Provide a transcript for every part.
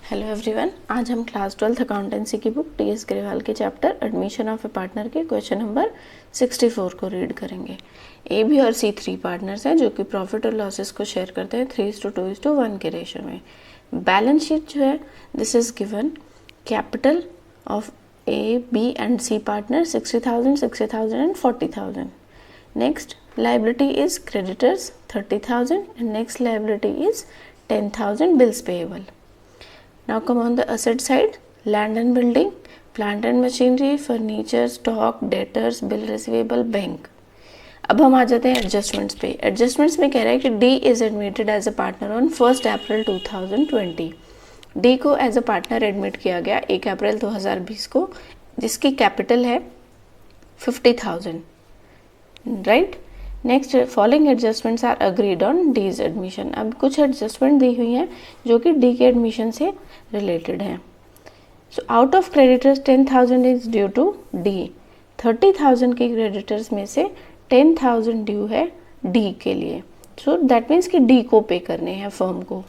Hello everyone, आज हम class 12th accountancy की बुक टी एस ग्रेवाल के chapter admission of A partner के क्वेश्चन नंबर 64 को रीड करेंगे। ए बी और सी 3 पार्टनर्स हैं जो कि प्रॉफिट और लॉसेस को शेयर करते हैं 3:2:1 के रेशो में। बैलेंस शीट जो है this is given capital of A B and C partner 60,000, 60,000 and 40,000। Next liability is creditors 30,000 and next liability is 10,000 bills payable. Now come on the asset side, land and building, plant and machinery, furniture, stock, debtors, bill receivable, bank. अब हम आ जाते हैं adjustments पे। Adjustments में कह रहा है कि D is admitted as a partner on 1 April 2020। D को एज अ पार्टनर एडमिट किया गया 1 अप्रैल 2020 को, जिसकी कैपिटल है 50,000, right. Next, following adjustments are agreed on D's admission. अब कुछ एडजस्टमेंट दी हुई हैं जो कि डी के एडमिशन से रिलेटेड हैं। So out of creditors 10,000 is due to D. 30,000 के क्रेडिटर्स में से 10,000 ड्यू है डी के लिए। सो दैट मीन्स कि डी को पे करने हैं फर्म को।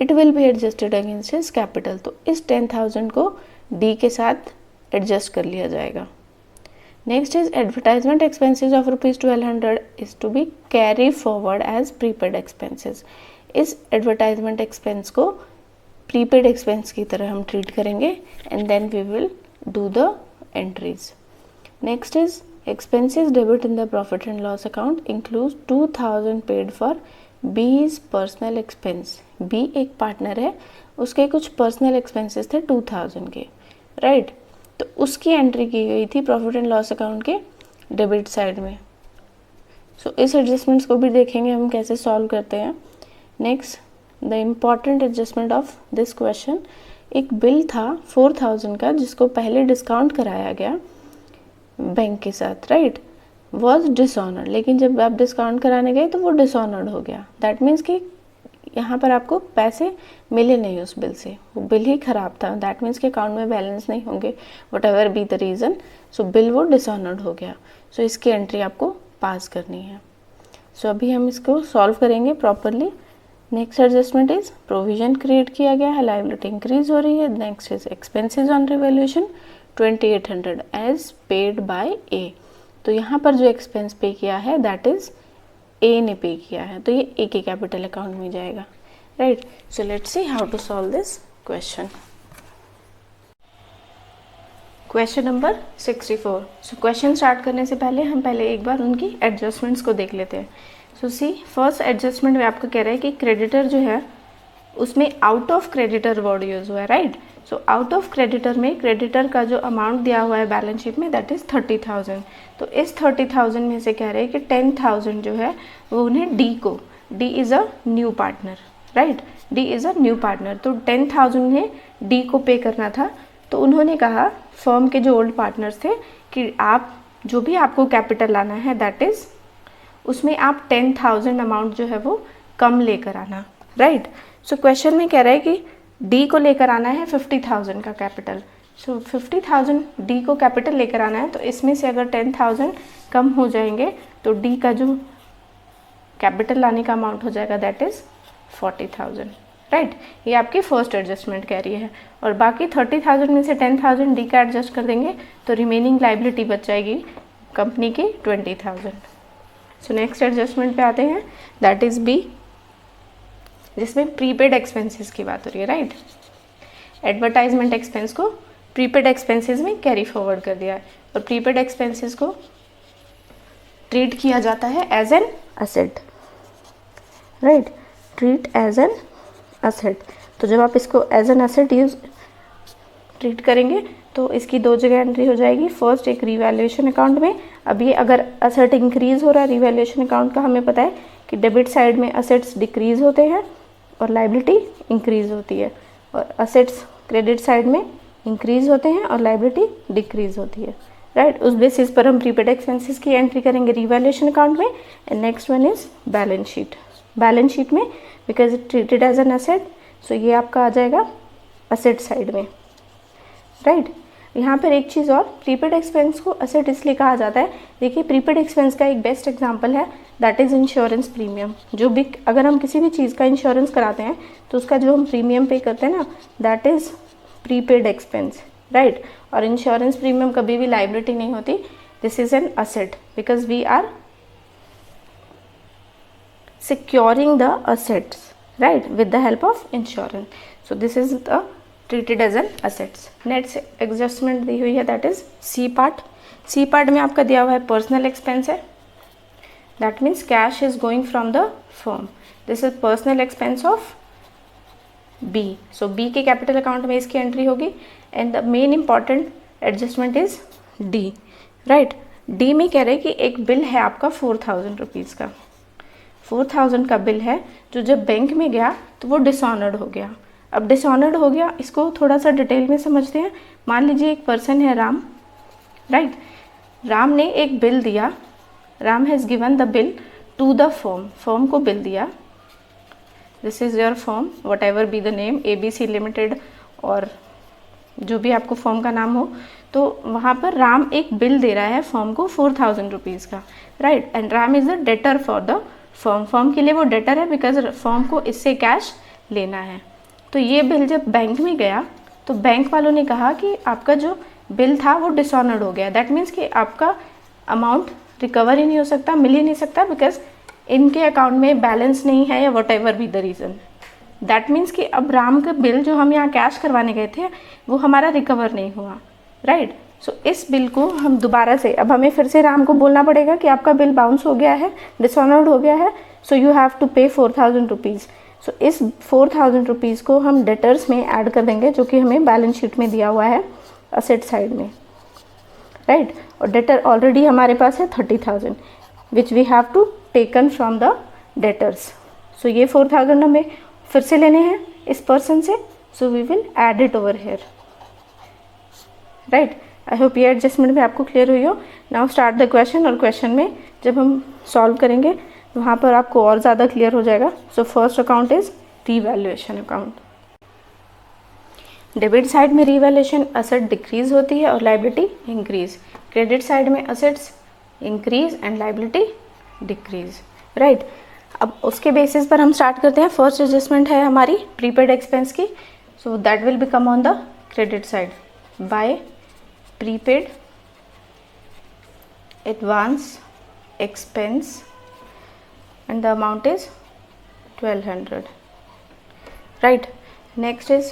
It will be adjusted against his capital. तो इस 10,000 को डी के साथ एडजस्ट कर लिया जाएगा। Next is advertisement expenses of ₹1,200 is to be carry forward as prepaid expenses. इस advertisement expense को prepaid expense की तरह हम treat करेंगे and then we will do the entries. Next is expenses debit in the profit and loss account includes 2,000 paid for B's personal expense. B एक partner है, उसके कुछ personal expenses थे 2,000 के, right? तो उसकी एंट्री की गई थी प्रॉफिट एंड लॉस अकाउंट के डेबिट साइड में। सो इस एडजस्टमेंट्स को भी देखेंगे हम कैसे सॉल्व करते हैं। Next, the important adjustment of this question, एक बिल था 4,000 का जिसको पहले डिस्काउंट कराया गया बैंक के साथ, राइट, वॉज डिसऑनर्ड। लेकिन जब आप डिस्काउंट कराने गए तो वो डिसऑनर्ड हो गया। दैट मीन्स कि यहाँ पर आपको पैसे मिले नहीं उस बिल से, वो बिल ही ख़राब था। दैट मीन्स कि अकाउंट में बैलेंस नहीं होंगे, what ever be the reason. So bill वो डिसऑनर्ड हो गया। सो इसकी एंट्री आपको पास करनी है। सो अभी हम इसको सॉल्व करेंगे properly. Next adjustment is provision create किया गया है, लायबिलिटी इंक्रीज हो रही है। Next is expenses on revaluation 2,800 as paid by A. तो यहाँ पर जो एक्सपेंस पे किया है दैट इज ए ने पे किया है, तो ये ए के कैपिटल अकाउंट में जाएगा, right. So let's see how to solve this question. Question number 64। So question start करने से पहले हम एक बार उनकी एडजस्टमेंट्स को देख लेते हैं। सो सी, फर्स्ट एडजस्टमेंट में आपको कह रहा है कि क्रेडिटर जो है उसमें out of creditor word use हुआ है, right. So out of creditor में क्रेडिटर का जो अमाउंट दिया हुआ है बैलेंस शीट में दैट इज़ 30,000। तो इस 30,000 में से कह रहे हैं कि 10,000 जो है वो उन्हें डी को, D is a new partner, right, D is a new partner. तो 10,000 उन्हें डी को पे करना था। तो उन्होंने कहा फर्म के जो ओल्ड पार्टनर्स थे कि आप जो भी आपको कैपिटल लाना है दैट इज़ उसमें आप 10,000 अमाउंट जो है वो कम लेकर आना, राइट। सो क्वेश्चन में कह रहा है कि डी को लेकर आना है 50,000 का कैपिटल। सो 50,000 डी को कैपिटल लेकर आना है, तो इसमें से अगर 10,000 कम हो जाएंगे तो डी का जो कैपिटल लाने का अमाउंट हो जाएगा दैट इज़ 40,000, राइट। ये आपकी फर्स्ट एडजस्टमेंट कह रही है। और बाकी 30,000 में से 10,000 डी का एडजस्ट कर देंगे तो रिमेनिंग लाइबिलिटी बच जाएगी कंपनी की 20,000। सो नेक्स्ट एडजस्टमेंट पे आते हैं, दैट इज़ बी, जिसमें प्रीपेड एक्सपेंसेस की बात हो रही है, राइट। एडवर्टाइजमेंट एक्सपेंस को प्रीपेड एक्सपेंसेस में कैरी फॉरवर्ड कर दिया है और प्रीपेड एक्सपेंसेस को ट्रीट किया जाता है as an asset, right, treat as an asset. तो जब आप इसको एज एन असेट ट्रीट करेंगे तो इसकी दो जगह एंट्री हो जाएगी। फर्स्ट एक रिवैल्यूएशन अकाउंट में। अब ये अगर असेट इंक्रीज हो रहा है रिवैल्यूएशन अकाउंट का, हमें पता है कि डेबिट साइड में असेट्स डिक्रीज होते हैं और लाइबिलिटी इंक्रीज होती है, और असेट्स क्रेडिट साइड में इंक्रीज होते हैं और लाइबिलिटी डिक्रीज होती है, राइट। उस बेसिस पर हम प्रीपेड एक्सपेंसेस की एंट्री करेंगे रिवैल्यूएशन अकाउंट में। And next one is balance sheet. Balance sheet में because it treated as an asset, so ये आपका आ जाएगा असेट साइड में, राइट। यहाँ पर एक चीज़ और, प्रीपेड एक्सपेंस को असेट इसलिए कहा जाता है, देखिए प्रीपेड एक्सपेंस का एक बेस्ट एग्जांपल है दैट इज़ इंश्योरेंस प्रीमियम। जो भी अगर हम किसी भी चीज़ का इंश्योरेंस कराते हैं तो उसका जो हम प्रीमियम पे करते हैं ना, that is prepaid expense, right. और इंश्योरेंस प्रीमियम कभी भी लाइबिलिटी नहीं होती, this is an asset because we are securing the assets, right, with the help of insurance. So this is the treated as an assets. Next adjustment दी हुई है, that is C part. C part में आपका दिया हुआ है personal expense है, that means cash is going from the firm. This is personal expense of B. So B के capital account में इसकी entry होगी and the main important adjustment is D, right. D में कह रहे हैं कि एक बिल है आपका 4000 रुपीज़ का, 4000 का बिल है जो जब बैंक में गया तो वो डिसऑनर्ड हो गया। अब डिसऑनर्ड हो गया, इसको थोड़ा सा डिटेल में समझते हैं। मान लीजिए एक पर्सन है राम, राइट। राम ने एक बिल दिया, Ram has given the bill to the firm, firm को बिल दिया, this is your firm whatever be the name, ABC limited और जो भी आपको फर्म का नाम हो, तो वहाँ पर राम एक बिल दे रहा है फर्म को 4000 रुपीज़ का, right. And Ram is the debtor for the firm के लिए वो डेटर है बिकॉज फर्म को इससे कैश लेना है। तो ये बिल जब बैंक में गया तो बैंक वालों ने कहा कि आपका जो बिल था वो डिसऑनर्ड हो गया, दैट मीन्स कि आपका अमाउंट रिकवर ही नहीं हो सकता, मिल ही नहीं सकता बिकॉज इनके अकाउंट में बैलेंस नहीं है या what ever be the reason. That means कि अब राम का बिल जो हम यहाँ कैश करवाने गए थे वो हमारा रिकवर नहीं हुआ, राइट। सो इस बिल को हम दोबारा से, अब हमें फिर से राम को बोलना पड़ेगा कि आपका बिल बाउंस हो गया है, डिसऑनर्ड हो गया है, सो यू हैव टू पे 4000 रुपीज़। सो इस 4000 रुपीज़ को हम डेटर्स में ऐड कर देंगे जो कि हमें बैलेंस शीट में दिया हुआ है असेट साइड में, राइट। और डेटर ऑलरेडी हमारे पास है 30,000 which we have to taken from the debtors. So ये 4000 हमें फिर से लेने हैं इस पर्सन से, so we will add it over here, right. I hope ये एडजस्टमेंट भी आपको क्लियर हुई हो। नाउ स्टार्ट द क्वेश्चन, और क्वेश्चन में जब हम सॉल्व करेंगे वहाँ पर आपको और ज़्यादा क्लियर हो जाएगा। So first account is revaluation account. Debit side में रीवैल्यूएशन असेट डिक्रीज होती है और लाइबिलिटी इंक्रीज, क्रेडिट साइड में assets increase and liability decrease, right. अब उसके बेसिस पर हम स्टार्ट करते हैं। फर्स्ट एडजस्टमेंट है हमारी प्रीपेड एक्सपेंस की, so that will become on the credit side by prepaid advance expense and the amount is 1200, right. next is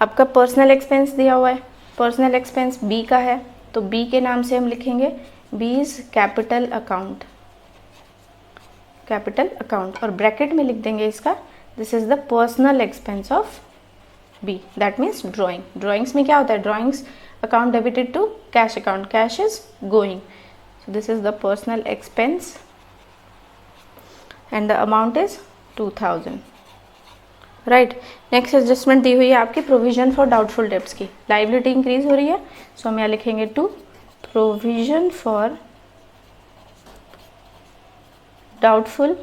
आपका पर्सनल एक्सपेंस दिया हुआ है, पर्सनल एक्सपेंस बी का है तो बी के नाम से हम लिखेंगे B is capital account, capital account, और ब्रैकेट में लिख देंगे इसका this is the personal expense of B, that means drawing. Drawings में क्या होता है, drawings account debited to cash account, cash is going, so this is the personal expense and the amount is 2000, right. next adjustment दी हुई है आपकी provision for doubtful debts की, liability increase हो रही है, so हम यहाँ लिखेंगे to provision for doubtful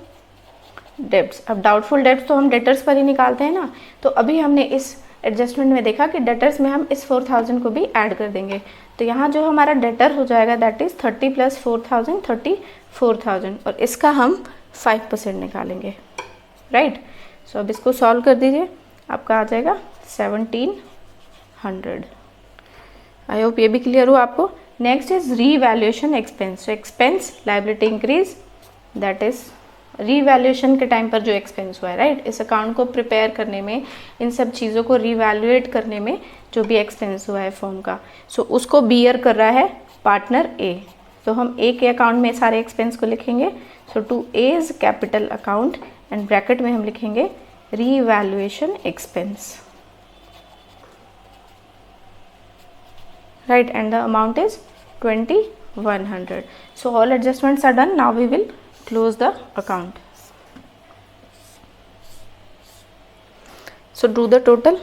debts। अब doubtful debts तो हम debtors पर ही निकालते हैं ना, तो अभी हमने इस एडजस्टमेंट में देखा कि डेटर्स में हम इस 4000 को भी ऐड कर देंगे, तो यहाँ जो हमारा डेटर हो जाएगा दैट इज़ 30 + 4000 34,000, और इसका हम 5% निकालेंगे, राइट। सो अब इसको सॉल्व कर दीजिए, आपका आ जाएगा 1700। आई होप ये भी क्लियर हो आपको। Next is revaluation expense, expense liability increase, that is revaluation के टाइम पर जो एक्सपेंस हुआ है, राइट। इस अकाउंट को प्रिपेयर करने में, इन सब चीज़ों को रीवैल्यूएट करने में जो भी एक्सपेंस हुआ है फर्म का, सो उसको बियर कर रहा है पार्टनर ए, तो हम ए के अकाउंट में सारे एक्सपेंस को लिखेंगे। So to as capital account and bracket में हम लिखेंगे revaluation expense, right, and the amount is 2100। So all adjustments are done, now we will close the account. So do the total।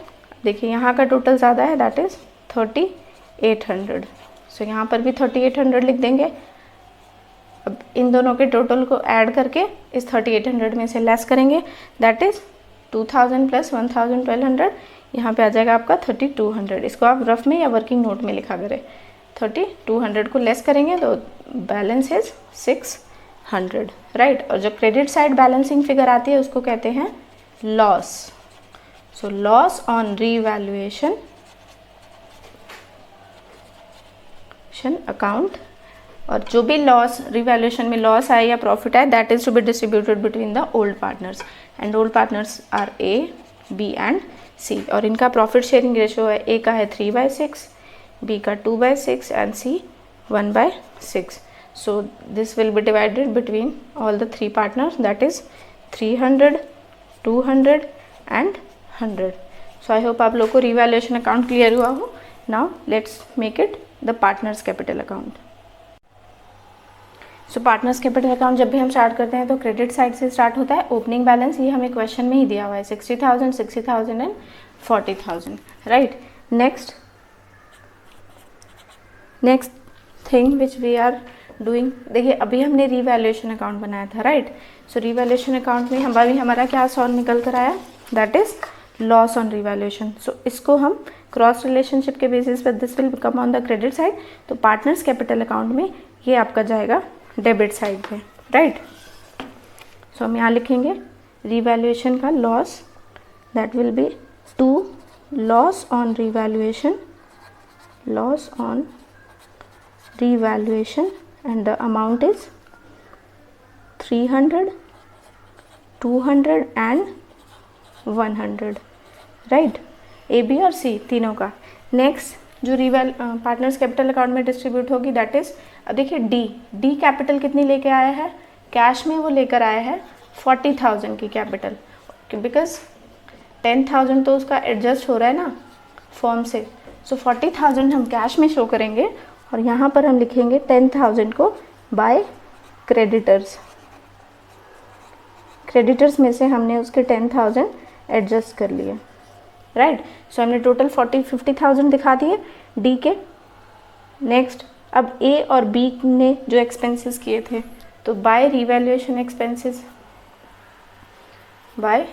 देखिए यहाँ का टोटल ज़्यादा है, that is 3800, so यहाँ पर भी 3800 लिख देंगे। अब इन दोनों के टोटल को ऐड करके इस 3800 में से लेस करेंगे, that is 2000 + 1000 1200, यहाँ पे आ जाएगा आपका 3200। इसको आप रफ में या वर्किंग नोट में लिखा करें। 3200 को लेस करेंगे तो बैलेंस इज 6 100, राइट। और जो क्रेडिट साइड बैलेंसिंग फिगर आती है उसको कहते हैं loss. So loss on revaluation account, और जो भी लॉस रिवैल्यूएशन में लॉस आए या प्रॉफिट आए that is to be distributed between the old partners, and old partners are A, B and C. और इनका प्रॉफिट शेयरिंग रेशियो है, ए का है 3/6, बी का 2/6 and C 1/6. So this will be divided between all the three partners, that is 300, 200 and 100. So I hope आप लोग को revaluation account clear हुआ हो. Now let's make it the partners capital account. So partners capital account जब भी हम start करते हैं तो क्रेडिट साइड से स्टार्ट होता है. ओपनिंग बैलेंस ये हमें क्वेश्चन में ही दिया हुआ है 60,000, 60,000 and 40,000, right. Next thing which we are doing, देखिए अभी हमने रिवैल्यूएशन अकाउंट बनाया था, राइट. सो रिवैल्यूएशन अकाउंट में हमारा क्या सॉल्व निकल कर आया, that is loss on revaluation. So इसको हम क्रॉस रिलेशनशिप के बेसिस पर this will come on the credit side. तो पार्टनर्स कैपिटल अकाउंट में ये आपका जाएगा डेबिट साइड पे, राइट. सो हम यहाँ लिखेंगे रिवैल्यूएशन का loss, that will be to loss on revaluation, loss on revaluation, and the amount is 300, 200 and 100, right. A, B और सी तीनों का. नेक्स्ट जो पार्टनर्स कैपिटल अकाउंट में डिस्ट्रीब्यूट होगी दैट इज, अब देखिए डी कैपिटल कितनी लेके आया है, कैश में वो लेकर आया है 40,000 की कैपिटल, बिकॉज 10,000 तो उसका एडजस्ट हो रहा है ना फॉर्म से. सो 40,000 हम कैश में शो करेंगे और यहाँ पर हम लिखेंगे 10,000 को बाय क्रेडिटर्स. क्रेडिटर्स में से हमने उसके 10,000 एडजस्ट कर लिए, राइट. सो हमने टोटल 50,000 दिखा दिए डी के. नेक्स्ट अब ए और बी ने जो एक्सपेंसेस किए थे तो by revaluation expenses, by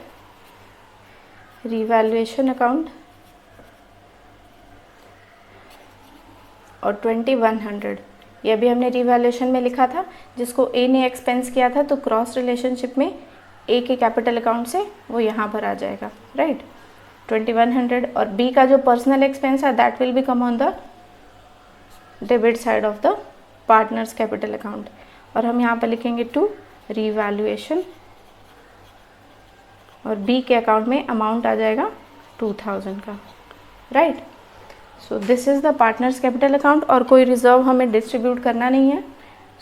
revaluation account और 2100 ये भी हमने रिवैल्यूएशन में लिखा था, जिसको ए ने एक्सपेंस किया था तो क्रॉस रिलेशनशिप में ए के कैपिटल अकाउंट से वो यहाँ पर आ जाएगा, राइट. 2100 और बी का जो पर्सनल एक्सपेंस है that will be come on the debit side of the partners capital account. और हम यहाँ पर लिखेंगे टू रिवैल्यूएशन और बी के अकाउंट में अमाउंट आ जाएगा 2000 का, right. So this is the partners capital account. और कोई रिजर्व हमें डिस्ट्रीब्यूट करना नहीं है.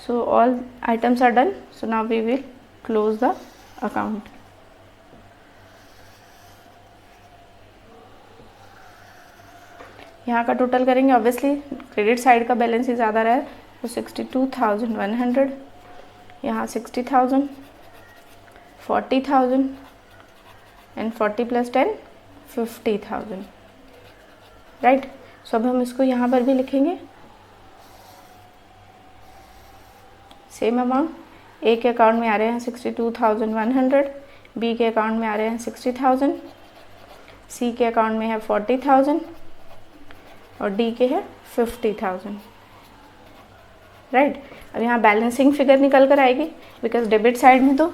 So all items are done. So now we will close the account. यहाँ का टोटल करेंगे, ऑब्वियसली क्रेडिट साइड का बैलेंस ही ज़्यादा रहा है तो 62,100, यहाँ 60,000, 40,000 एंड 40 + 10 50,000, राइट. सो अब हम इसको यहाँ पर भी लिखेंगे सेम अमाउंट. ए के अकाउंट में आ रहे हैं 62,100, बी के अकाउंट में आ रहे हैं 60,000, सी के अकाउंट में है 40,000 और डी के है 50,000, राइट. अब यहाँ बैलेंसिंग फिगर निकल कर आएगी बिकॉज डेबिट साइड में तो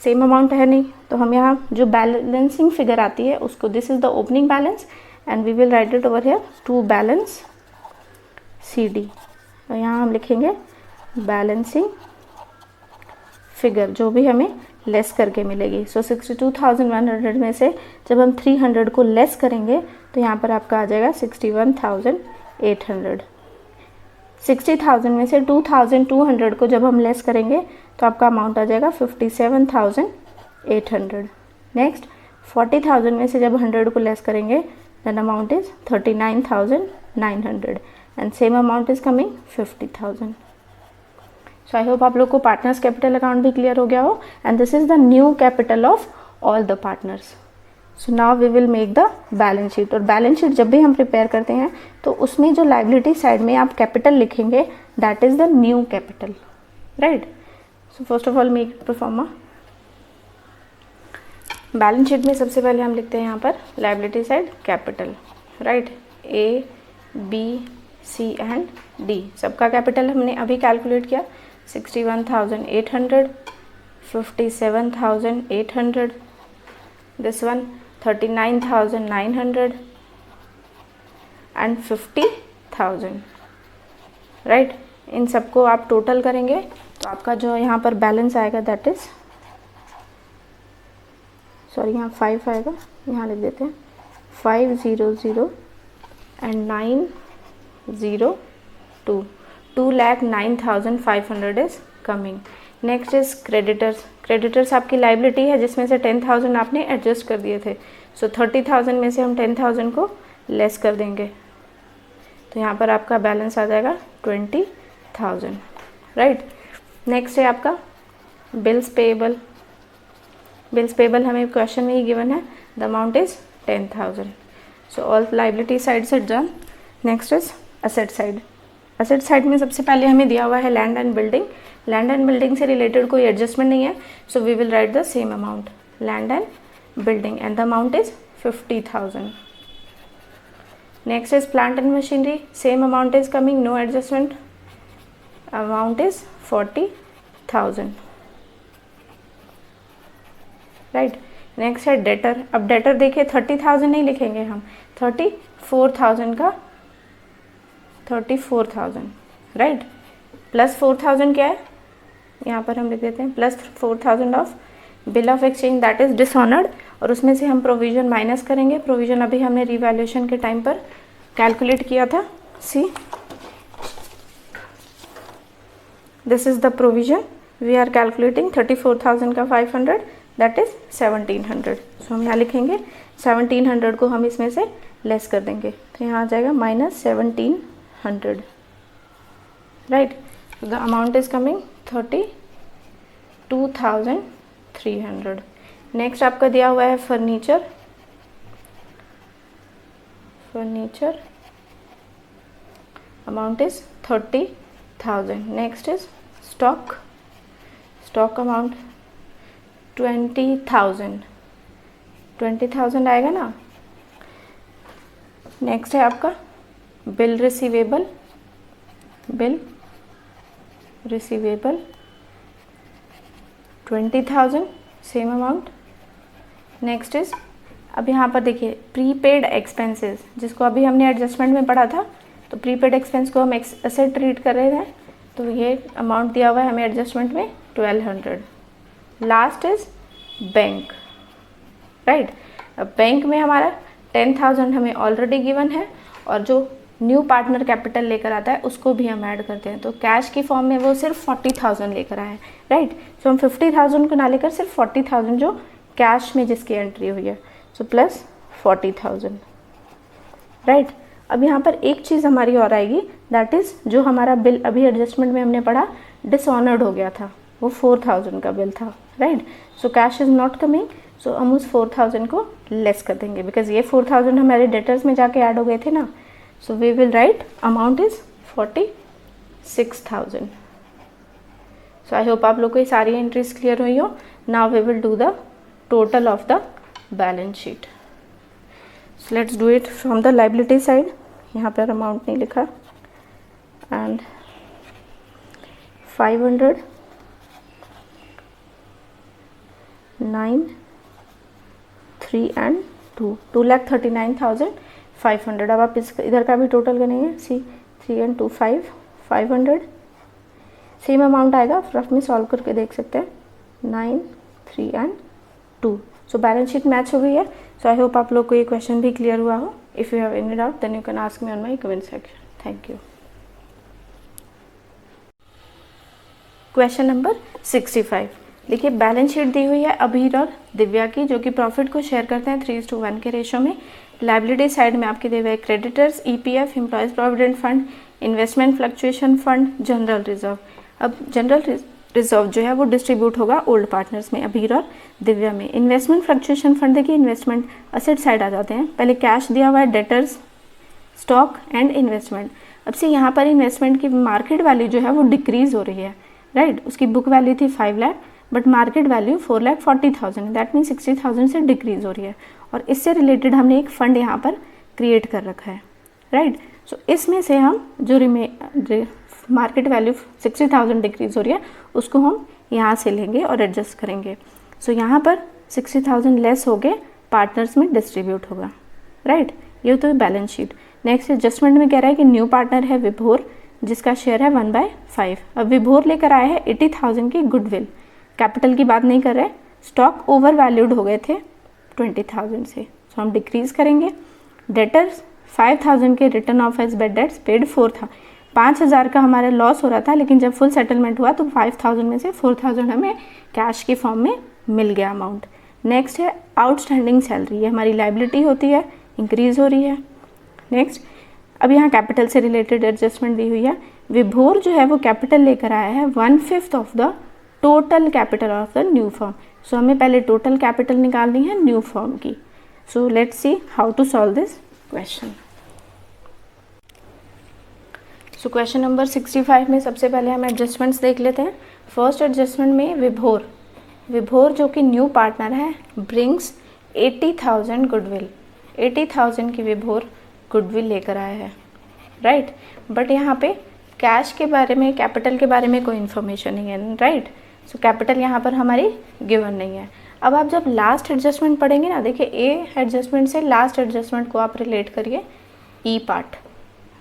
सेम अमाउंट है नहीं. तो हम यहाँ जो बैलेंसिंग फिगर आती है उसको, this is the opening balance and we will write it over here to balance CD. और यहाँ हम लिखेंगे बैलेंसिंग फिगर जो भी हमें लेस करके मिलेगी. सो 62,100 में से जब हम 300 को लेस करेंगे तो यहाँ पर आपका आ जाएगा 61,800. 60,000 में से 2,200 को जब हम लेस करेंगे तो आपका अमाउंट आ जाएगा 57,800. नेक्स्ट 40,000 में से जब 100 को लेस करेंगे then amount is 39,900 and same amount is coming 50,000. So I hope आप लोग को पार्टनर्स कैपिटल अकाउंट भी क्लियर हो गया हो. and this is the new capital of all the partners. So now we will make the balance sheet. और balance sheet जब भी हम प्रिपेयर करते हैं तो उसमें जो लाइबिलिटी साइड में आप कैपिटल लिखेंगे that is the new capital, right. So first of all make performa. Balance sheet में सबसे पहले हम लिखते हैं यहाँ पर liability side capital, right. A, B, C and D सबका कैपिटल हमने अभी कैलकुलेट किया. 61,800, 57,800, this one 39,900 and 50,000, राइट। इन सबको आप टोटल करेंगे तो आपका जो यहाँ पर बैलेंस आएगा दैट इज, सॉरी यहाँ 5 आएगा, यहाँ लिख देते हैं 500 and 902, 2,09,500 is coming. Next is creditors. Creditors आपकी लाइबिलिटी है जिसमें से 10,000 आपने एडजस्ट कर दिए थे, सो 30,000 में से हम 10,000 को लेस कर देंगे, तो यहाँ पर आपका बैलेंस आ जाएगा 20,000, राइट। नेक्स्ट है आपका बिल्स पेएबल। बिल्स पेएबल हमें क्वेश्चन में ही गिवन है, the amount is 10,000, so all liability side से done. Next is asset side. Asset side में सबसे पहले हमें दिया हुआ है land and building. Land and building से रिलेटेड कोई एडजस्टमेंट नहीं है, so we will write the same amount, land and building, and the amount is 50,000. Next is plant and machinery, same amount is coming, no adjustment, amount is 40,000, right. Next है debtor. अब debtor देखिए 30,000 नहीं लिखेंगे हम, 34,000 का 34,000, right. Plus 4,000 क्या है, यहाँ पर हम लिख देते हैं plus 4,000 of bill of exchange that is dishonoured, और उसमें से हम प्रोविजन माइनस करेंगे। प्रोविजन अभी हमने रिवैल्यूएशन के टाइम पर कैलकुलेट किया था, see this is the provision we are calculating, 34,000 का 500 दैट इज 1,700, सो हम यहाँ लिखेंगे 1,700 को हम इसमें से लेस कर देंगे, तो यहाँ आ जाएगा -1,700, right. The amount is coming 32,300। Next आपका दिया हुआ है furniture. Furniture amount is 30,000। Next is stock. Stock amount 20,000, 20,000 आएगा ना। नेक्स्ट है आपका bill receivable. Bill receivable 20,000, same amount. Next is, अब यहाँ पर देखिए प्रीपेड एक्सपेंसेस, जिसको अभी हमने एडजस्टमेंट में पढ़ा था, तो प्रीपेड एक्सपेंस को हम एसेट ट्रीट कर रहे थे, तो ये अमाउंट दिया हुआ है हमें एडजस्टमेंट में 1,200। Last is bank, right. अब बैंक में हमारा 10,000 हमें ऑलरेडी गिवन है, और जो न्यू पार्टनर कैपिटल लेकर आता है उसको भी हम ऐड करते हैं, तो कैश की फॉर्म में वो सिर्फ 40,000 लेकर आए हैं, राइट। सो हम 50,000 को ना लेकर सिर्फ 40,000 जो कैश में जिसकी एंट्री हुई है, सो प्लस 40,000, राइट। अब यहाँ पर एक चीज़ हमारी और आएगी, दैट इज़ जो हमारा बिल अभी एडजस्टमेंट में हमने पढ़ा डिसऑनर्ड हो गया था, वो 4,000 का बिल था, right. So cash is not coming, so हम उस 4,000 को लेस कर देंगे, बिकॉज ये 4,000 हमारे डेटर्स में जाके ऐड हो गए थे ना, so we will write amount is 46,000। So I hope आप लोग को ये सारी एंट्रीज क्लियर हुई हो। Now we will do the total of the balance sheet. So let's do it from the liability side. यहाँ पर अमाउंट नहीं लिखा, एंड 500, 9, 3 and 2, 2,39,500। अब आप इस इधर का भी टोटल करेंगे, सी 3 and 2 5, 500, सेम अमाउंट आएगा, रफ में सॉल्व करके देख सकते हैं, 9, 3 and 2। So balance sheet match हो गई है। सो आई होप आप लोग को ये क्वेश्चन भी क्लियर हुआ हो। If you have any doubt then you can ask me on my comment section. Thank you. Question number 65, देखिए बैलेंस शीट दी हुई है अबीर और दिव्या की, जो कि प्रॉफिट को शेयर करते हैं 3:1 के रेशो में। लाइबिलिटी साइड में आपके दिए हुए creditors, EPF, employees provident fund, investment fluctuation fund, general reserve. अब जनरल रिजर्व जो है वो डिस्ट्रीब्यूट होगा ओल्ड पार्टनर्स में, अबीर और दिव्या में। इन्वेस्टमेंट फ्लक्चुएशन फंड देखिए इन्वेस्टमेंट असेट साइड आ जाते हैं। पहले कैश दिया हुआ है, डेटर्स, स्टॉक एंड इन्वेस्टमेंट। अब से यहाँ पर इन्वेस्टमेंट की मार्केट वैल्यू जो है वो डिक्रीज हो रही है, राइट। उसकी बुक वैल्यू थी 5 लाख, बट मार्केट वैल्यू 4,40,000 है, दैट मीन 60,000 से डिक्रीज हो रही है, और इससे रिलेटेड हमने एक फंड यहाँ पर क्रिएट कर रखा है, राइट। सो इसमें से हम जो मार्केट वैल्यू 60,000 डिक्रीज हो रही है उसको हम यहाँ से लेंगे और एडजस्ट करेंगे। सो यहाँ पर 60,000 लेस हो गए, पार्टनर्स में डिस्ट्रीब्यूट होगा, राइट। ये तो बैलेंस शीट। नेक्स्ट एडजस्टमेंट में कह रहा है कि न्यू पार्टनर है विभोर, जिसका शेयर है 1/5। अब विभोर लेकर आया है 80,000 की गुडविल, कैपिटल की बात नहीं कर रहे, स्टॉक ओवर वैल्यूड हो गए थे 20,000 से, सो हम डिक्रीज करेंगे। डेटर्स 5,000 के return off as bad debts paid 5,000 का हमारा लॉस हो रहा था, लेकिन जब फुल सेटलमेंट हुआ तो 5,000 में से 4,000 हमें कैश की फॉर्म में मिल गया अमाउंट। नेक्स्ट है आउटस्टैंडिंग सैलरी, ये हमारी लाइबिलिटी होती है, इंक्रीज हो रही है। नेक्स्ट अब यहाँ कैपिटल से रिलेटेड एडजस्टमेंट दी हुई है। विभोर जो है वो कैपिटल लेकर आया है 1/5 of the total capital of the new form. So हमें पहले टोटल कैपिटल निकालनी है न्यू फॉर्म की। So let's see how to solve this question. So question number 65 में सबसे पहले हम एडजस्टमेंट्स देख लेते हैं। फर्स्ट एडजस्टमेंट में विभोर जो कि न्यू पार्टनर है ब्रिंग्स 80,000 गुडविल, 80,000 की विभोर गुडविल लेकर आया है, राइट। बट यहाँ पे कैश के बारे में, कैपिटल के बारे में कोई इन्फॉर्मेशन नहीं है, राइट। सो कैपिटल यहाँ पर हमारी गिवन नहीं है। अब आप जब लास्ट एडजस्टमेंट पढ़ेंगे ना, देखिए ए एडजस्टमेंट से लास्ट एडजस्टमेंट को आप रिलेट करिए ई पार्ट,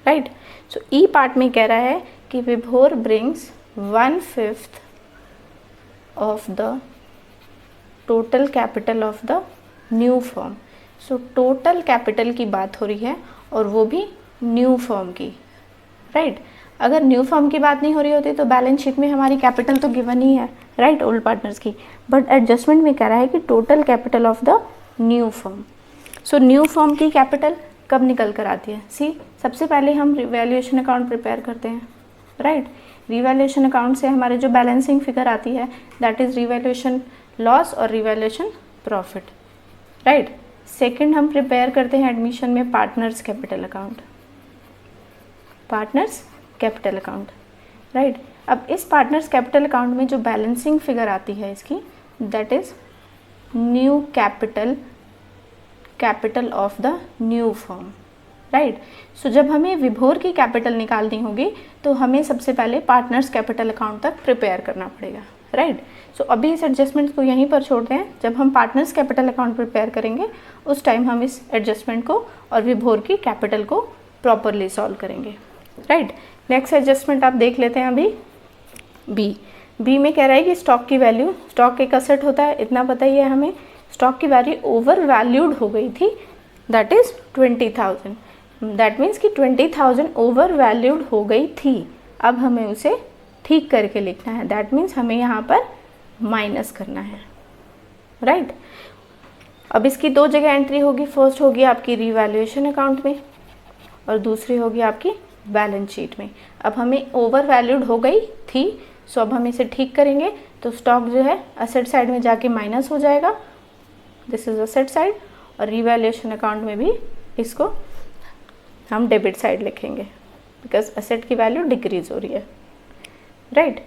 राइट। सो ई पार्ट में कह रहा है कि विभोर brings 1/5 of the total capital of the new form. So total capital की बात हो रही है और वो भी न्यू फॉर्म की, राइट। अगर न्यू फॉर्म की बात नहीं हो रही होती तो बैलेंस शीट में हमारी कैपिटल तो गिवन ही है, राइट, ओल्ड पार्टनर्स की। बट एडजस्टमेंट में कह रहा है कि total capital of the new form. So new form की कैपिटल कब निकल कर आती है? सी, सबसे पहले हम रिवैल्यूएशन अकाउंट प्रिपेयर करते हैं, राइट। रिवैल्यूएशन अकाउंट से हमारे जो बैलेंसिंग फिगर आती है दैट इज रिवैल्यूएशन लॉस और रिवैल्यूएशन प्रॉफिट, राइट। सेकंड हम प्रिपेयर करते हैं एडमिशन में partners capital account, partners capital account, right. अब इस पार्टनर्स कैपिटल अकाउंट में जो बैलेंसिंग फिगर आती है इसकी that is new capital of the new form, right. So जब हमें विभोर की कैपिटल निकालनी होगी तो हमें सबसे पहले पार्टनर्स कैपिटल अकाउंट तक प्रिपेयर करना पड़ेगा, राइट। सो अभी इस एडजस्टमेंट को यहीं पर छोड़ते हैं। जब हम पार्टनर्स कैपिटल अकाउंट प्रिपेयर करेंगे उस टाइम हम इस एडजस्टमेंट को और विभोर की कैपिटल को प्रॉपरली सॉल्व करेंगे, राइट। नेक्स्ट एडजस्टमेंट आप देख लेते हैं अभी बी में कह रहा है कि स्टॉक की वैल्यू, स्टॉक एक असेट होता है, इतना पता ही है हमें। स्टॉक की वैल्यू ओवर वैल्यूड हो गई थी, दैट इज 20,000। दैट मीन्स कि 20,000 ओवर वैल्यूड हो गई थी। अब हमें उसे ठीक करके लिखना है, दैट मीन्स हमें यहाँ पर माइनस करना है, राइट। अब इसकी दो जगह एंट्री होगी, फर्स्ट होगी आपकी रिवैल्यूएशन अकाउंट में और दूसरी होगी आपकी बैलेंस शीट में। अब हमें ओवर वैल्यूड हो गई थी, सो अब हम इसे ठीक करेंगे तो स्टॉक जो है असेट साइड में जाके माइनस हो जाएगा, दिस इज असेट साइड, और रिवैल्यूएशन अकाउंट में भी इसको हम डेबिट साइड लिखेंगे बिकॉज असेट की वैल्यू डिक्रीज हो रही है, राइट।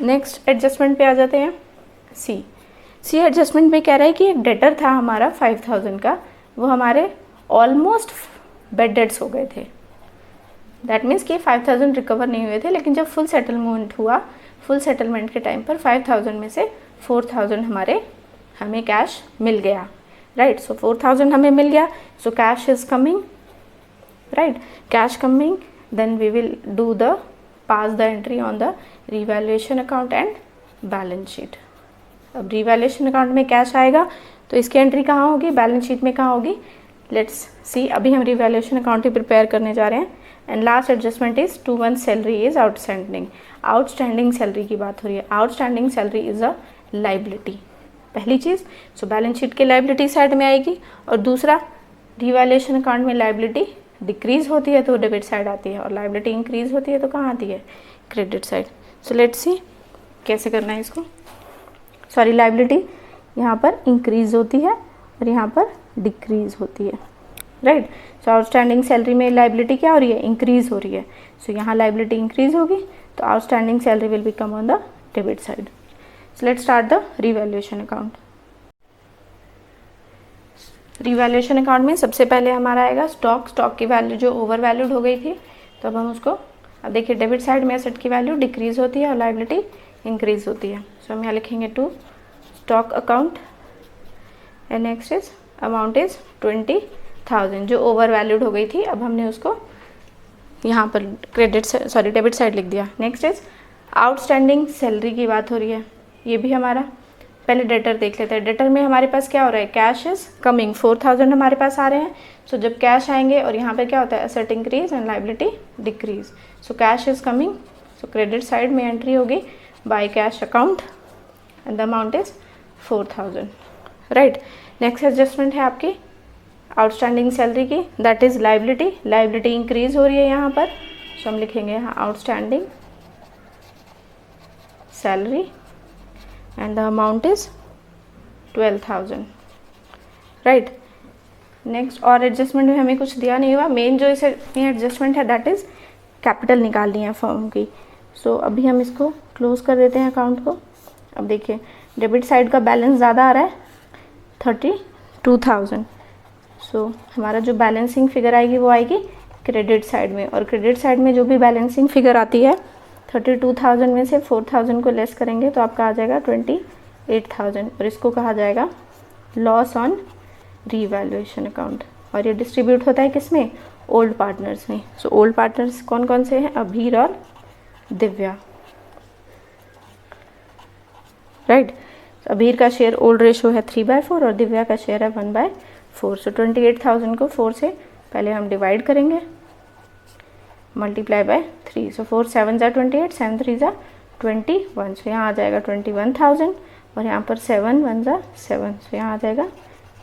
नेक्स्ट एडजस्टमेंट पे आ जाते हैं सी एडजस्टमेंट में कह रहा है कि एक डेटर था हमारा 5,000 का, वो हमारे ऑलमोस्ट बेड डेट्स हो गए थे। दैट मीन्स कि 5,000 रिकवर नहीं हुए थे, लेकिन जब फुल सेटलमेंट हुआ, फुल सेटलमेंट के टाइम पर 5,000 में से 4,000 हमें कैश मिल गया, राइट। सो 4,000 हमें मिल गया, so cash is coming, right, cash coming, then we will do the pass the entry on the revaluation account and balance sheet. अब रिवैल्यूएशन अकाउंट में कैश आएगा तो इसकी एंट्री कहाँ होगी, बैलेंस शीट में कहाँ होगी, लेट्स सी। अभी हम रिवैल्यूएशन अकाउंट ही प्रिपेयर करने जा रहे हैं। And last adjustment is 2 months salary is outstanding. Outstanding salary की बात हो रही है, outstanding salary is a liability, पहली चीज़। सो बैलेंस शीट के लाइबिलिटी साइड में आएगी, और दूसरा रिवैल्यूएशन अकाउंट में लाइबिलिटी डिक्रीज होती है तो डेबिट साइड आती है, और लाइबिलिटी इंक्रीज होती है तो कहाँ आती है, क्रेडिट साइड। सो लेट्स सी कैसे करना है इसको। सॉरी, लाइबिलिटी यहाँ पर इंक्रीज होती है और यहाँ पर डिक्रीज होती है, राइट। सो आउटस्टैंडिंग सैलरी में लाइबिलिटी क्या हो रही है, इंक्रीज हो रही है। सो यहाँ लाइबिलिटी इंक्रीज होगी तो outstanding salary will become on the debit side. So let's start the revaluation account. Revaluation account में सबसे पहले हमारा आएगा स्टॉक की वैल्यू जो ओवर वैल्यूड हो गई थी, तो अब हम उसको अब देखिए डेबिट साइड में एसेट की वैल्यू डिक्रीज होती है और लायबिलिटी इंक्रीज होती है। सो हम यहाँ लिखेंगे to stock account and next is amount is 20,000 जो ओवर वैल्यूड हो गई थी, अब हमने उसको यहाँ पर डेबिट साइड लिख दिया। नेक्स्ट इज आउटस्टैंडिंग सैलरी की बात हो रही है, ये भी हमारा पहले डेटर देख लेते हैं। डेटर में हमारे पास क्या हो रहा है, कैश इज कमिंग 4,000 हमारे पास आ रहे हैं। सो जब कैश आएंगे और यहाँ पे क्या होता है asset increase and liability decrease. So cash is coming, so credit side में एंट्री होगी by cash account and the amount is 4,000, right. Next adjustment है आपकी आउटस्टैंडिंग सैलरी की, दैट इज लायबिलिटी इंक्रीज हो रही है यहाँ पर। सो हम लिखेंगे यहाँ outstanding salary and the amount is 12,000, right. Next और एडजस्टमेंट में हमें कुछ दिया नहीं हुआ, मेन जो इसे एडजस्टमेंट है दैट इज कैपिटल निकालनी है फर्म की। सो अभी हम इसको क्लोज कर देते हैं अकाउंट को। अब देखिए डेबिट साइड का बैलेंस ज़्यादा आ रहा है 32,000। सो हमारा जो बैलेंसिंग फिगर आएगी वो आएगी क्रेडिट साइड में, और क्रेडिट साइड में जो भी बैलेंसिंग फिगर आती है 32,000 में से 4,000 को लेस करेंगे तो आपका आ जाएगा 28,000, और इसको कहा जाएगा लॉस ऑन रीवैल्यूएशन अकाउंट। और ये डिस्ट्रीब्यूट होता है किसमें, ओल्ड पार्टनर्स में। सो ओल्ड पार्टनर्स कौन कौन से हैं, अभीर और दिव्या, राइट। अभीर का शेयर ओल्ड रेशो है 3/4 और दिव्या का शेयर है 1/4। सो 28,000 को 4 से पहले हम डिवाइड करेंगे, मल्टीप्लाई बाय 3। सो 4 7 जा 28, 7 3 जा 21। सो यहाँ आ जाएगा 21,000 और यहाँ पर 7 1 जा 7, सो यहाँ आ जाएगा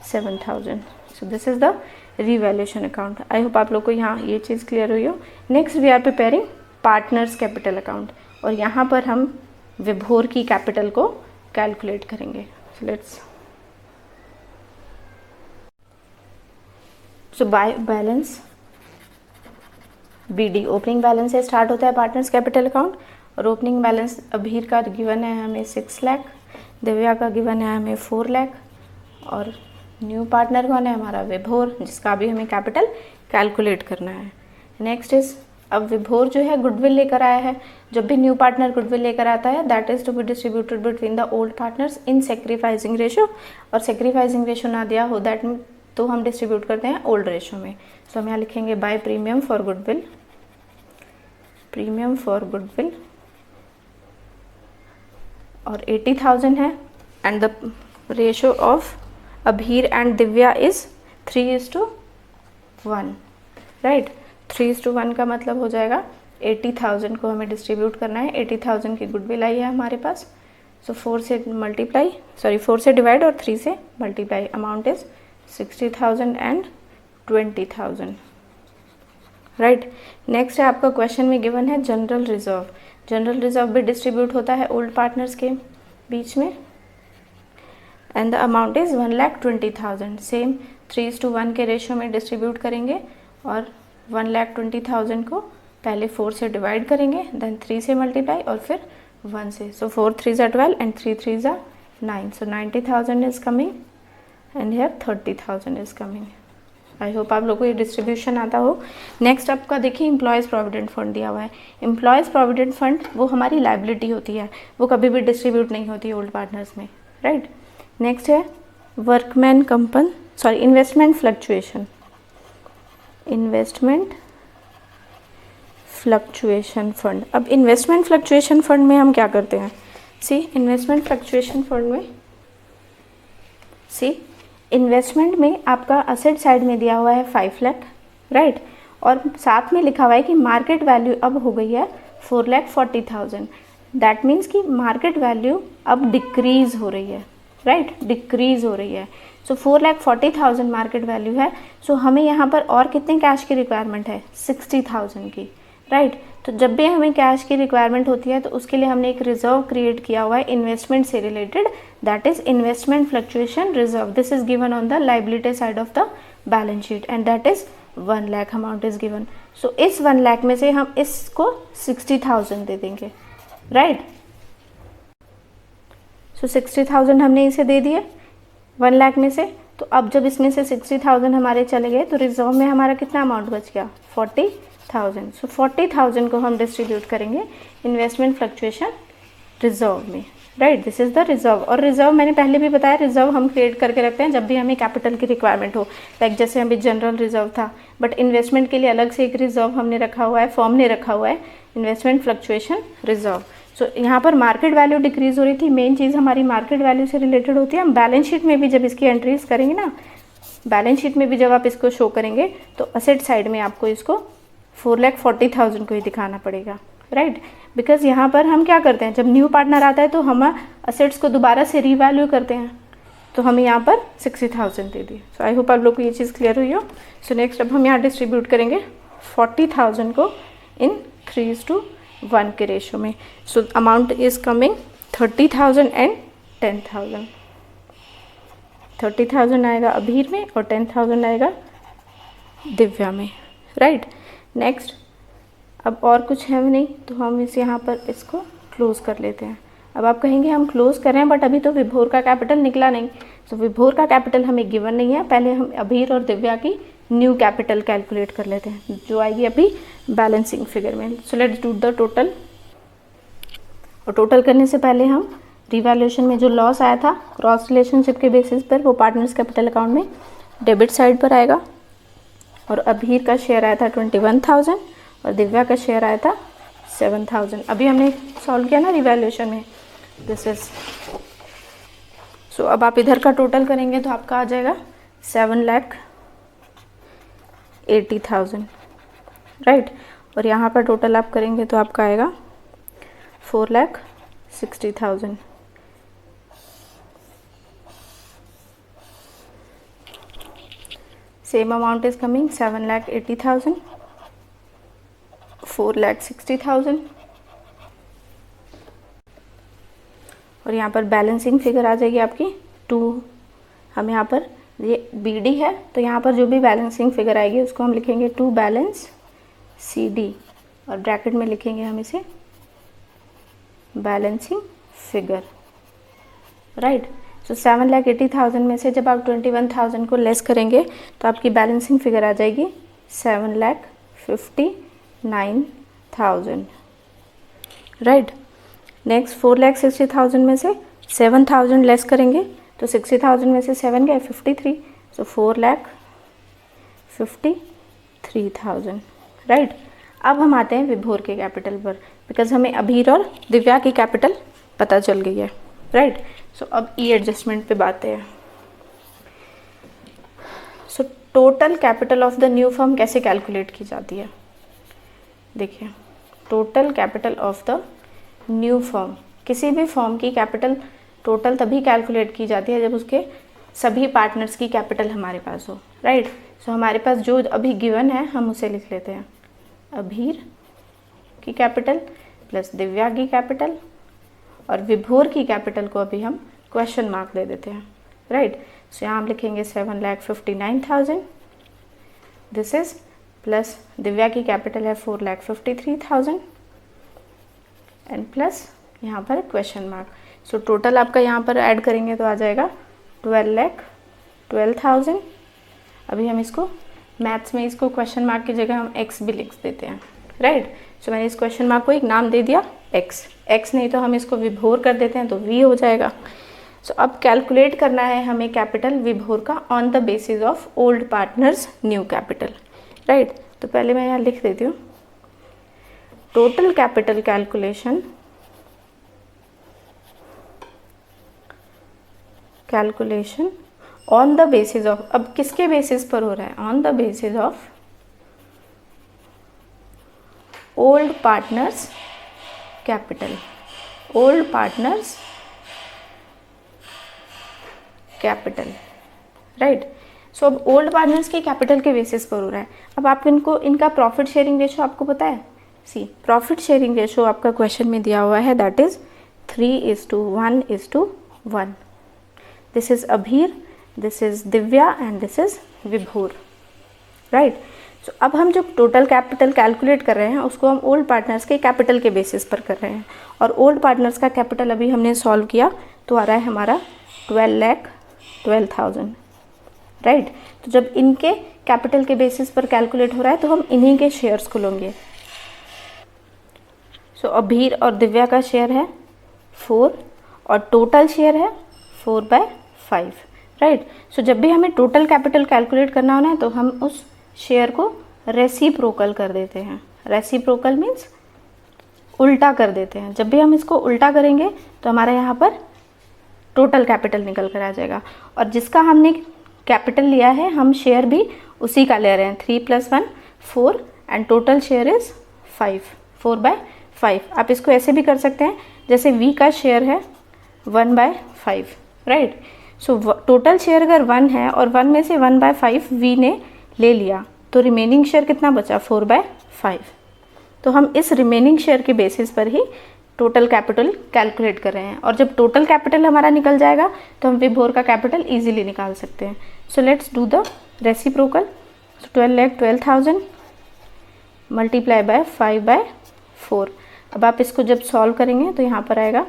7,000। So this is the revaluation account. I hope आप लोग को यहाँ ये चीज़ क्लियर हुई हो। Next we are preparing partners capital account, और यहाँ पर हम विभोर की कैपिटल को कैलकुलेट करेंगे। So let's by balance BD opening balance से स्टार्ट होता है पार्टनर्स कैपिटल अकाउंट, और ओपनिंग बैलेंस अभीर का गिवन है हमें 6 लाख, दिव्या का गिवन है हमें 4 लाख, और न्यू पार्टनर कौन है हमारा विभोर, जिसका भी हमें कैपिटल कैलकुलेट करना है। नेक्स्ट इज अब विभोर जो है गुडविल लेकर आया है। जब भी न्यू पार्टनर गुडविल लेकर आता है that is to be distributed between the old partners in sacrificing ratio, और सेक्रीफाइसिंग रेशो ना दिया हो दैट तो हम डिस्ट्रीब्यूट करते हैं ओल्ड रेशो में। सो हम यहाँ लिखेंगे by premium for goodwill, premium for goodwill, और 80,000 है, and the ratio of Abhir and Divya is 3:1, right. 3:1 का मतलब हो जाएगा 80,000 को हमें डिस्ट्रीब्यूट करना है। 80,000 की गुडविल आई है हमारे पास। सो 4 से डिवाइड और 3 से multiply, amount is 60,000 and 20,000, right. Next है आपका क्वेश्चन में गिवन है जनरल रिजर्व। जनरल रिजर्व भी डिस्ट्रीब्यूट होता है ओल्ड पार्टनर्स के बीच में, and the amount is 1,20,000। Same 3:1 के रेशो में डिस्ट्रीब्यूट करेंगे, और 1,20,000 को पहले 4 से डिवाइड करेंगे, देन 3 से मल्टीप्लाई और फिर 1 से। सो 4 3 जा 12 एंड 3 3 जा 9। सो 90,000 is coming and here 30,000 is coming. I hope आप लोगों को ये डिस्ट्रीब्यूशन आता हो। नेक्स्ट आपका देखिए एम्प्लॉयज़ प्रोविडेंट फंड दिया हुआ है। एम्प्लॉयज़ प्रोविडेंट फंड वो हमारी लायबिलिटी होती है, वो कभी भी डिस्ट्रीब्यूट नहीं होती ओल्ड पार्टनर्स में, राइट। नेक्स्ट है investment fluctuation. Investment fluctuation fund. अब इन्वेस्टमेंट फ्लक्चुएशन फंड में हम क्या करते हैं, इन्वेस्टमेंट फ्लक्चुएशन फंड में इन्वेस्टमेंट में आपका असेट साइड में दिया हुआ है 5 लाख, राइट, और साथ में लिखा हुआ है कि मार्केट वैल्यू अब हो गई है 4,40,000। दैट मीन्स कि मार्केट वैल्यू अब डिक्रीज हो रही है, राइट, डिक्रीज हो रही है। सो 4,40,000 मार्केट वैल्यू है। सो हमें यहाँ पर और कितने कैश की रिक्वायरमेंट है, 60,000 की, राइट। तो जब भी हमें कैश की रिक्वायरमेंट होती है तो उसके लिए हमने एक रिजर्व क्रिएट किया हुआ है इन्वेस्टमेंट से related, that is investment fluctuation reserve. This is given on the liability side of the balance sheet and that is 1 lakh amount is given. So इस 1 लाख में से हम इसको 60,000 दे देंगे, राइट। सो 60,000 हमने इसे दे दिए 1 लाख में से। तो अब जब इसमें से 60,000 हमारे चले गए तो रिजर्व में हमारा कितना अमाउंट बच गया, 40,000। सो 40,000 को हम डिस्ट्रीब्यूट करेंगे इन्वेस्टमेंट फ्लक्चुएशन रिजर्व में, right. This is the reserve. और रिजर्व मैंने पहले भी बताया, रिजर्व हम क्रिएट करके रखते हैं जब भी हमें कैपिटल की रिक्वायरमेंट हो। लाइक जैसे अभी जनरल रिजर्व था, बट इन्वेस्टमेंट के लिए अलग से एक रिजर्व हमने रखा हुआ है, फर्म ने रखा हुआ है इन्वेस्टमेंट फ्लक्चुएशन रिजर्व। सो यहाँ पर मार्केट वैल्यू डिक्रीज हो रही थी, मेन चीज़ हमारी मार्केट वैल्यू से रिलेटेड होती है। हम बैलेंस शीट में भी जब इसकी एंट्रीज करेंगे ना, बैलेंस शीट में भी जब आप इसको शो करेंगे तो असेट साइड में आपको इसको 4,40,000 को ही दिखाना पड़ेगा, राइट। बिकॉज यहाँ पर हम क्या करते हैं, जब न्यू पार्टनर आता है तो हम असेट्स को दोबारा से रीवैल्यू करते हैं, तो हमें यहाँ पर 60,000 दे दी। सो आई होप आप लोग को ये चीज़ क्लियर हुई हो। सो नेक्स्ट अब हम यहाँ डिस्ट्रीब्यूट करेंगे 40,000 को इन 3:1 के रेशो में। So amount is coming 30,000 and 10,000। 30,000 आएगा अभीर में और 10,000 आएगा दिव्या में, राइट। नेक्स्ट अब और कुछ है नहीं तो हम इस यहाँ पर इसको क्लोज कर लेते हैं। अब आप कहेंगे हम क्लोज कर रहे हैं बट अभी तो विभोर का कैपिटल निकला नहीं। सो विभोर का कैपिटल हमें गिवन नहीं है, पहले हम अभीर और दिव्या की न्यू कैपिटल कैलकुलेट कर लेते हैं जो आएगी अभी बैलेंसिंग फिगर में। सो लेट्स डू द टोटल। और टोटल करने से पहले हम रिवैल्यूएशन में जो लॉस आया था क्रॉस रिलेशनशिप के बेसिस पर, वो पार्टनर्स कैपिटल अकाउंट में डेबिट साइड पर आएगा। और अभीर का शेयर आया था 21,000 और दिव्या का शेयर आया था 7,000। अभी हमने सॉल्व किया ना रिवैल्यूएशन में, दिस इज। सो अब आप इधर का टोटल करेंगे तो आपका आ जाएगा 7,80,000, राइट। और यहाँ पर टोटल आप करेंगे तो आपका आएगा 4,60,000। Same amount is coming 7,80,000, 4,60,000 और यहाँ पर बैलेंसिंग फिगर आ जाएगी आपकी 2। हम यहाँ पर ये BD है तो यहाँ पर जो भी बैलेंसिंग फिगर आएगी उसको हम लिखेंगे 2 बैलेंस CD और ब्रैकेट में लिखेंगे हम इसे बैलेंसिंग फिगर, राइट। सो 7,80,000 में से जब आप 21,000 को लेस करेंगे तो आपकी बैलेंसिंग फिगर आ जाएगी 7,59,000, राइट। नेक्स्ट 4,60,000 में से 7,000 लेस करेंगे तो 60,000 में से 7 गए 53, सो 4,53,000, राइट। अब हम आते हैं विभोर के कैपिटल पर, बिकॉज हमें अभीर और दिव्या की कैपिटल पता चल गई है, राइट। सो अब ई एडजस्टमेंट पे बातें हैं। So total capital of the new firm कैसे कैलकुलेट की जाती है, देखिए। Total capital of the new firm, किसी भी फर्म की कैपिटल टोटल तभी कैलकुलेट की जाती है जब उसके सभी पार्टनर्स की कैपिटल हमारे पास हो, राइट। सो हमारे पास जो अभी गिवन है हम उसे लिख लेते हैं, अभीर की कैपिटल प्लस दिव्या की कैपिटल और विभोर की कैपिटल को अभी हम क्वेश्चन मार्क दे देते हैं, राइट। सो यहाँ हम लिखेंगे 7,59,000 दिस इज, प्लस दिव्या की कैपिटल है 4,53,000 एंड प्लस यहाँ पर क्वेश्चन मार्क। सो टोटल आपका यहाँ पर ऐड करेंगे तो आ जाएगा 12,12,000। अभी हम इसको मैथ्स में इसको क्वेश्चन मार्क की जगह हम x भी लिख देते हैं, राइट। सो मैंने इस क्वेश्चन मार्क को एक नाम दे दिया x नहीं तो हम इसको विभोर कर देते हैं तो v हो जाएगा। सो अब कैलकुलेट करना है हमें कैपिटल विभोर का on the basis of old partners new capital, right. तो पहले मैं यहाँ लिख देती हूँ total capital calculation on the basis of, अब किसके बेसिस पर हो रहा है, on the basis of old partners capital, old partners capital, right. So अब ओल्ड पार्टनर्स की कैपिटल के बेसिस पर हो रहा है। अब आप इनको इनका प्रॉफिट शेयरिंग रेशो आपको पता है, सी प्रॉफिट शेयरिंग रेशो आपका क्वेश्चन में दिया हुआ है, that is 3:1:1। This is Abhir, this is Divya and this is विभोर, राइट। सो अब हम जो टोटल कैपिटल कैलकुलेट कर रहे हैं उसको हम ओल्ड पार्टनर्स के कैपिटल के बेसिस पर कर रहे हैं और ओल्ड पार्टनर्स का कैपिटल अभी हमने सॉल्व किया तो आ रहा है हमारा 12,12,000, राइट। तो जब इनके कैपिटल के बेसिस पर कैलकुलेट हो रहा है तो हम इन्हीं के शेयर्स को लेंगे। सो अभीर और दिव्या का शेयर है 4 और टोटल शेयर है 4/5, राइट। सो जब भी हमें टोटल कैपिटल कैलकुलेट करना होना है तो हम उस शेयर को रेसिप्रोकल कर देते हैं। रेसिप्रोकल मीन्स उल्टा कर देते हैं। जब भी हम इसको उल्टा करेंगे तो हमारा यहाँ पर टोटल कैपिटल निकल कर आ जाएगा, और जिसका हमने कैपिटल लिया है हम शेयर भी उसी का ले रहे हैं। 3 + 1 4 एंड टोटल शेयर इज़ 5, 4/5। आप इसको ऐसे भी कर सकते हैं जैसे V का शेयर है 1/5, राइट। सो टोटल शेयर अगर 1 है और 1 में से 1/5 V ने ले लिया तो रिमेनिंग शेयर कितना बचा, 4/5। तो हम इस रिमेनिंग शेयर के बेसिस पर ही टोटल कैपिटल कैलकुलेट कर रहे हैं, और जब टोटल कैपिटल हमारा निकल जाएगा तो हम विभोर का कैपिटल इजीली निकाल सकते हैं। सो let's do the reciprocal. 12,12,000 multiply by 5/4। अब आप इसको जब सॉल्व करेंगे तो यहाँ पर आएगा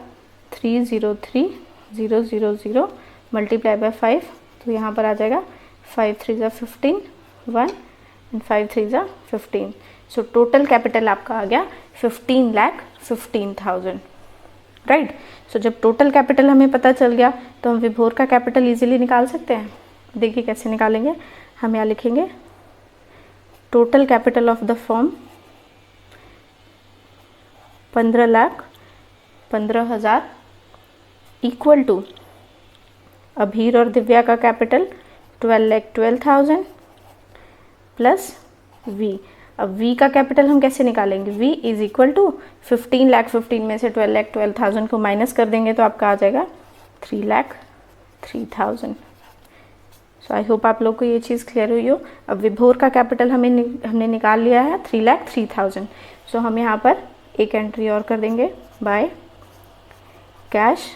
303,000 मल्टीप्लाई बाय 5, तो यहाँ पर आ जाएगा 5 3 = 15 1 एंड 5 3 = 15। सो टोटल कैपिटल आपका आ गया 15,15,000, राइट। सो जब टोटल कैपिटल हमें पता चल गया तो हम विभोर का कैपिटल इजीली निकाल सकते हैं। देखिए कैसे निकालेंगे। हम यहाँ लिखेंगे total capital of the firm 15,15,000 equal to Abhir और दिव्या का कैपिटल 12,12,000 प्लस V। अब V का कैपिटल हम कैसे निकालेंगे, V इज इक्वल टू 15,15,000 में से 12,12,000 को माइनस कर देंगे तो आपका आ जाएगा 3,03,000। सो आई होप आप लोग को ये चीज़ क्लियर हुई हो। अब विभोर का कैपिटल हमने निकाल लिया है 3,03,000। सो हम यहाँ पर एक एंट्री और कर देंगे बाय कैश।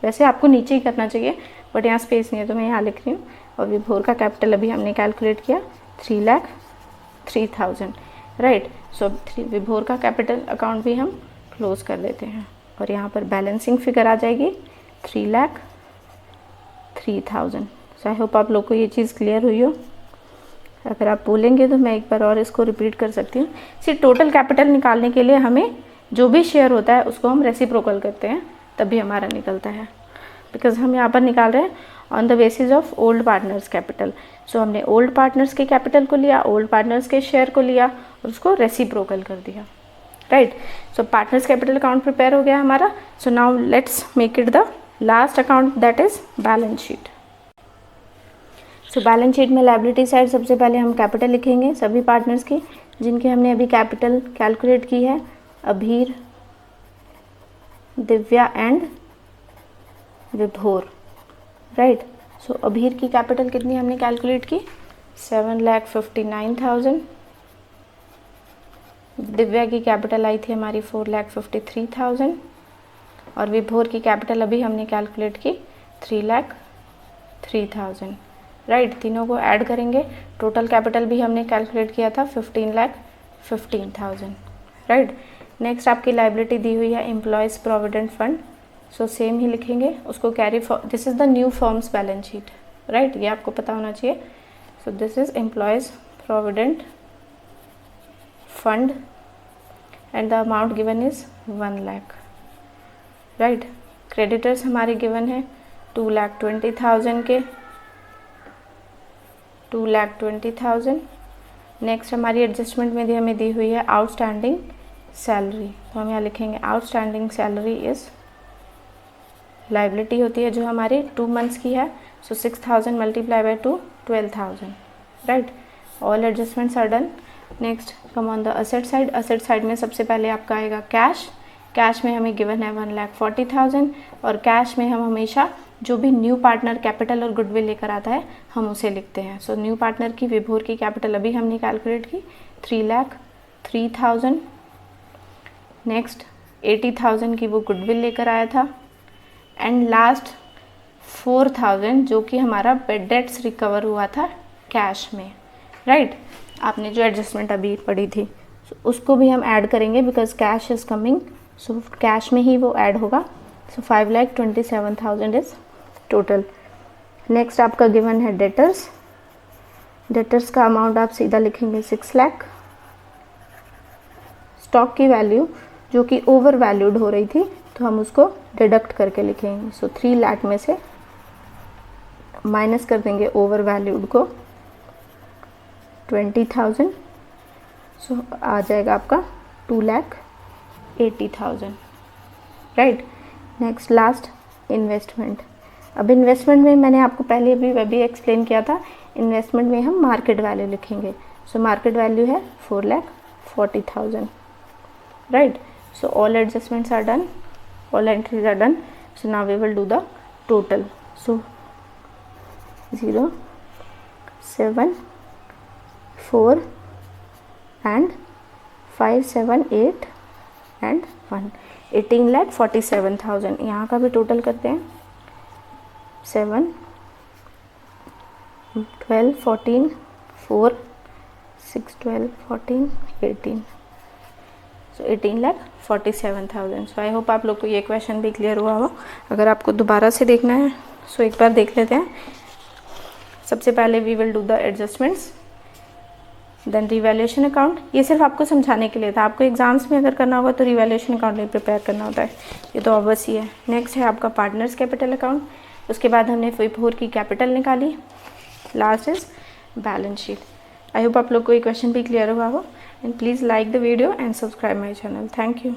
वैसे आपको नीचे ही करना चाहिए बट यहाँ स्पेस नहीं है तो मैं यहाँ लिख रही हूँ। और विभोर का कैपिटल अभी हमने कैलकुलेट किया 3,03,000, राइट। सो विभोर का कैपिटल अकाउंट भी हम क्लोज कर देते हैं और यहाँ पर बैलेंसिंग फिगर आ जाएगी 3,03,000। सो आई होप आप लोग को ये चीज़ क्लियर हुई हो। अगर आप बोलेंगे तो मैं एक बार और इसको रिपीट कर सकती हूँ। सिर्फ टोटल कैपिटल निकालने के लिए हमें जो भी शेयर होता है उसको हम रेसिप्रोकल करते हैं तभी हमारा निकलता है, बिकॉज हम यहाँ पर निकाल रहे हैं on the basis of old partners capital. So हमने ओल्ड पार्टनर्स के कैपिटल को लिया, ओल्ड पार्टनर्स के शेयर को लिया और उसको रेसिप्रोकल कर दिया, राइट। सो पार्टनर्स कैपिटल अकाउंट प्रिपेयर हो गया हमारा। So now let's make it the last account, that is balance sheet. So balance sheet में लायबिलिटी साइड सबसे पहले हम कैपिटल लिखेंगे सभी पार्टनर्स की जिनके हमने अभी कैपिटल कैलकुलेट की है, अभीर, दिव्या एंड विभोर, राइट। सो अभीर की कैपिटल कितनी हमने कैलकुलेट की, 7,59,000। दिव्या की कैपिटल आई थी हमारी 4,53,000 और विभोर की कैपिटल अभी हमने कैलकुलेट की 3,03,000, राइट। तीनों को ऐड करेंगे, टोटल कैपिटल भी हमने कैलकुलेट किया था 15,15,000, राइट। नेक्स्ट आपकी लायबिलिटी दी हुई है employees provident fund. So same ही लिखेंगे उसको carry for, this is the new firms balance sheet, right. ये आपको पता होना चाहिए। So this is employees provident fund and the amount given is 1 lakh, right. Creditors हमारे गिवन है 2,20,000 के, 2,20,000। नेक्स्ट हमारी एडजस्टमेंट में हमें दी हुई है आउटस्टैंडिंग सैलरी। तो हम यहाँ लिखेंगे आउटस्टैंडिंग सैलरी इज लायबिलिटी होती है जो हमारी 2 मंथ्स की है। So 6,000 multiply by 2, 12,000, right. All adjustments are done. Next come on the asset side. Asset side में सबसे पहले आपका आएगा कैश। कैश में हमें गिवन है 1,40,000 और कैश में हम हमेशा जो भी न्यू पार्टनर कैपिटल और गुडविल लेकर आता है हम उसे लिखते हैं। सो न्यू पार्टनर की विभोर की कैपिटल अभी हमने कैलकुलेट की 3,03,000। नेक्स्ट 80,000 की वो गुडविल लेकर आया था एंड लास्ट 4,000 जो कि हमारा बेड डेट्स रिकवर हुआ था कैश में, राइट। आपने जो एडजस्टमेंट अभी पढ़ी थी उसको भी हम ऐड करेंगे because cash is coming, so cash में ही वो ऐड होगा। सो 5,27,000 इज टोटल। नेक्स्ट आपका गिवन है डेटर्स डेटर्स का अमाउंट आप सीधा लिखेंगे 6 लाख। स्टॉक की वैल्यू जो कि ओवर वैल्यूड हो रही थी तो हम उसको डिडक्ट करके लिखेंगे। सो 3 लाख में से माइनस कर देंगे ओवर वैल्यूड को 20,000। सो आ जाएगा आपका 2,80,000, राइट। Next last investment. अब इन्वेस्टमेंट में मैंने आपको पहले भी एक्सप्लेन किया था, इन्वेस्टमेंट में हम मार्केट वैल्यू लिखेंगे। सो मार्केट वैल्यू है 4,40,000, right. So all adjustments are done, all entries are done. So now we will do the total. So 0, 7, 4 and 5, 7, 8 and 1, 18,47,000। यहाँ का भी टोटल करते हैं। 7, 12, 14, 4, 6, 12, 14, 18। सो 18,47,000। सो आई होप आप लोग को ये क्वेश्चन भी क्लियर हुआ हो। अगर आपको दोबारा से देखना है सो एक बार देख लेते हैं। सबसे पहले we will do the adjustments, then revaluation account. ये सिर्फ आपको समझाने के लिए था, आपको एग्जाम्स में अगर करना होगा तो रिवैल्यूएशन अकाउंट नहीं प्रिपेयर करना होता है, ये तो ऑब्वियस ही है। नेक्स्ट है आपका पार्टनर्स कैपिटल अकाउंट, उसके बाद हमने FIP4 की कैपिटल निकाली, last is balance sheet. I hope आप लोग को ये क्वेश्चन भी क्लियर हुआ हो, and please like the video and subscribe my channel. Thank you.